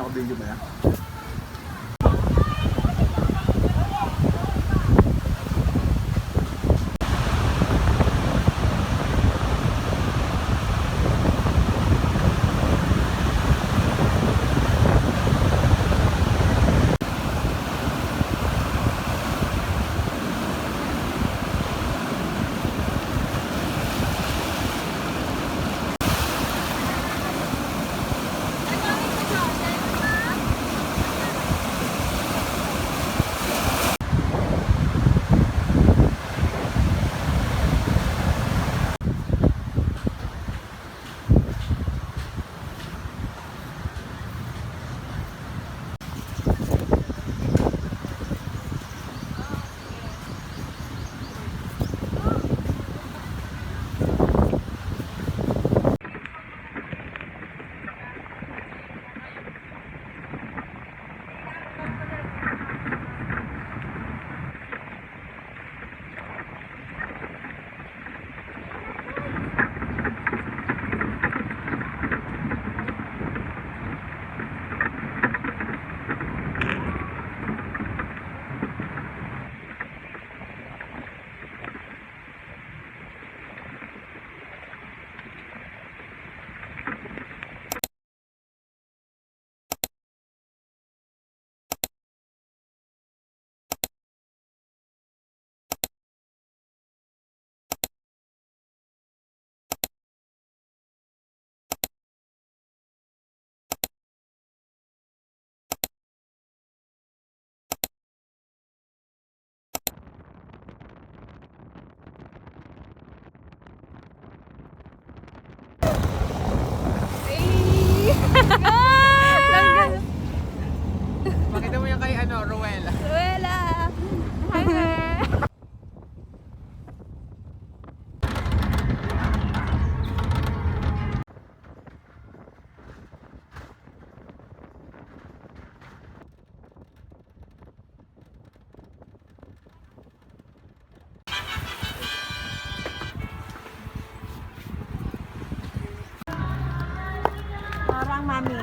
Naka-video ba yan? Makita mo yung kay Ruela. Ruela! Hi, Mer! Parang mami.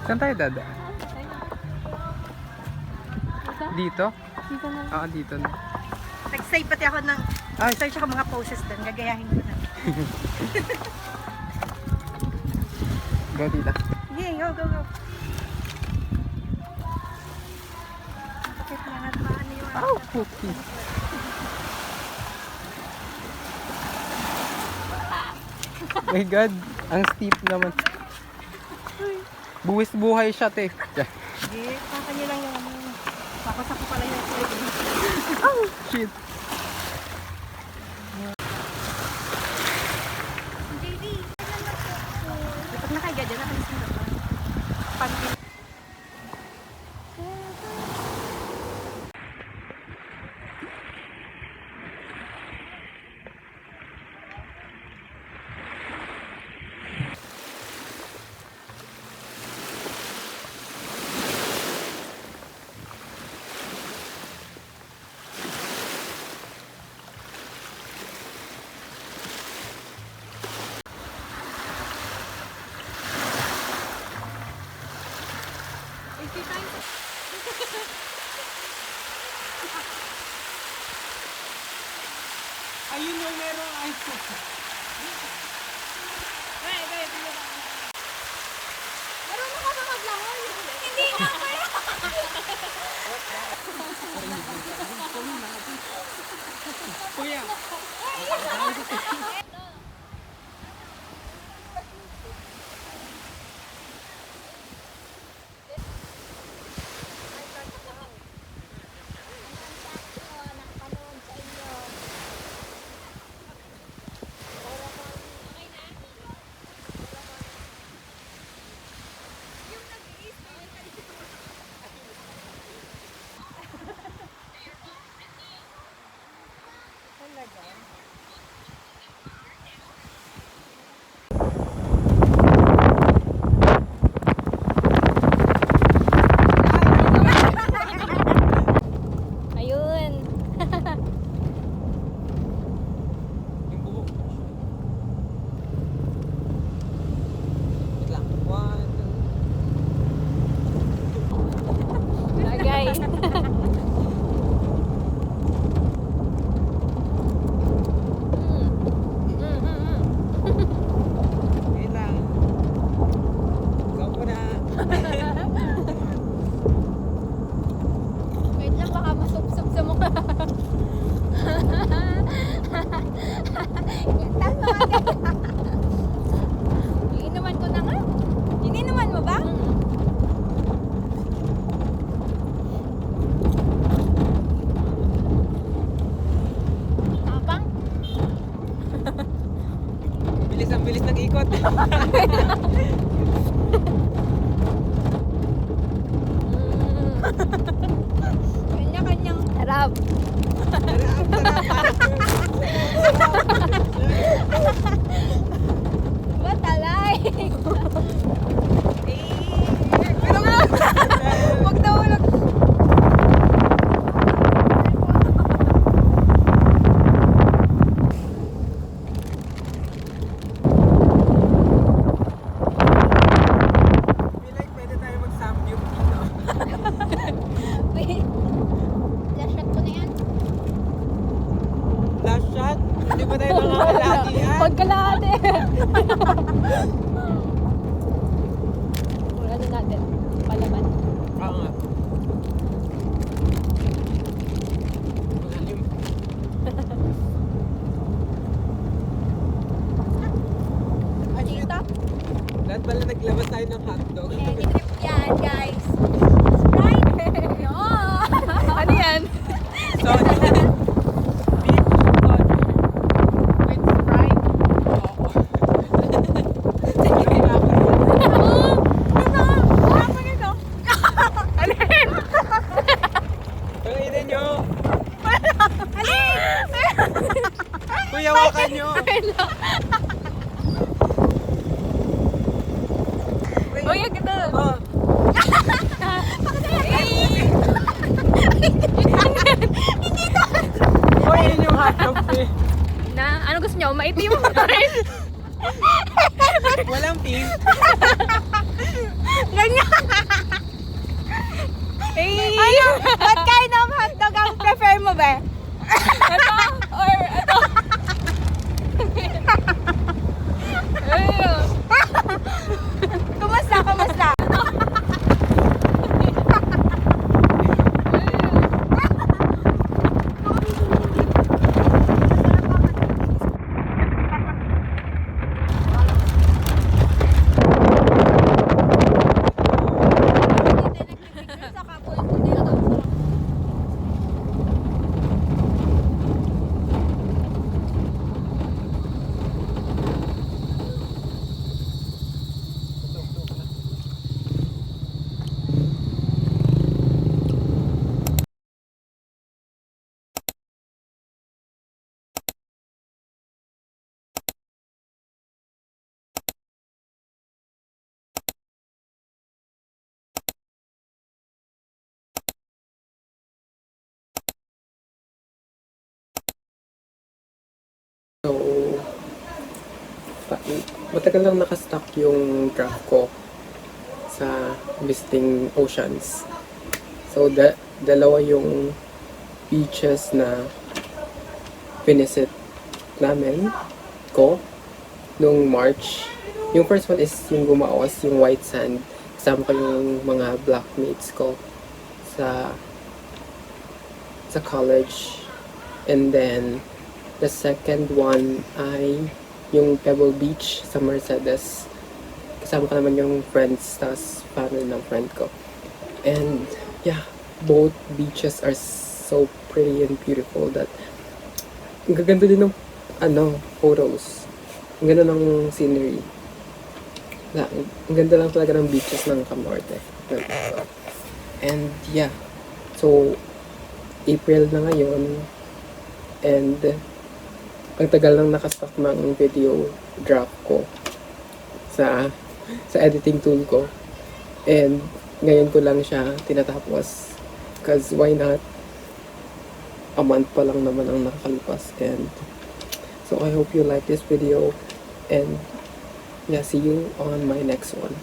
Saan tayo dadaan? Dito? Dito na. Oo, dito na. Nag-save pati ako ng Ay! search ako mga poses doon. Gagayahin ko na. Go, tita. Sige, go, go, go. Bakit mga paano yung Oh, cookie. My God, ang steep naman. Buwis buhay siya, te. Sige, kakanya lang yung ano. Papasak ko pala yung Oh, shit. Pag nakahiga dyan, nakalisin na pa. Pantin. Ayun yung merong ice. Marunong ka ba maglangoy? Hindi nga pa yun! Kuya. Kanya-kanyang harap. Matalay. Huwag na ulag. Feel like pwede tayo mag-samgyup dito. Wait. Last shot ko na yan. Last shot? Hindi pa tayo makakalagi yan. Pagkalate. Wala na natin. Palaman. Oo nga. Malalim. Ay, shit. Tita. Lahat pala naglabas tayo ng hotdog. Any trip yan, guys. Sprite. Ano yan? Soda. Beach soda. With Sprite. Oo. Panginin nyo. Kuya, wakan nyo. Uy, ang ganda. Oh. Uy, yun yung hotdog eh. Na, ano gusto nyo? Maitim? Walang pink. Ganyan. Ano? What kind of hotdog ang prefer mo ba? Ito? Or ito? Kumusta? Kumusta? So, matagal lang nakastock yung draft ko sa visiting oceans. So, dalawa yung beaches na pinisit namin ko nung March. Yung first one is yung Gumaos, yung white sand. Kasama ko yung mga blackmates ko sa college. And then, the second one ay yung Pebble Beach sa Mercedes. Kasama ko naman yung friends, tas family ng friend ko. And yeah, both beaches are so pretty and beautiful that ang gaganda din ng photos. Ang ganda ng scenery. Ang ganda lang talaga ng beaches ng Camorte. And yeah, so April na ngayon and ang tagal lang nakastock ng video draft ko sa editing tool ko. And ngayon ko lang siya tinatapos. Cause why not? A month pa lang naman ang nakakalipas. And so I hope you like this video. And yeah, see you on my next one.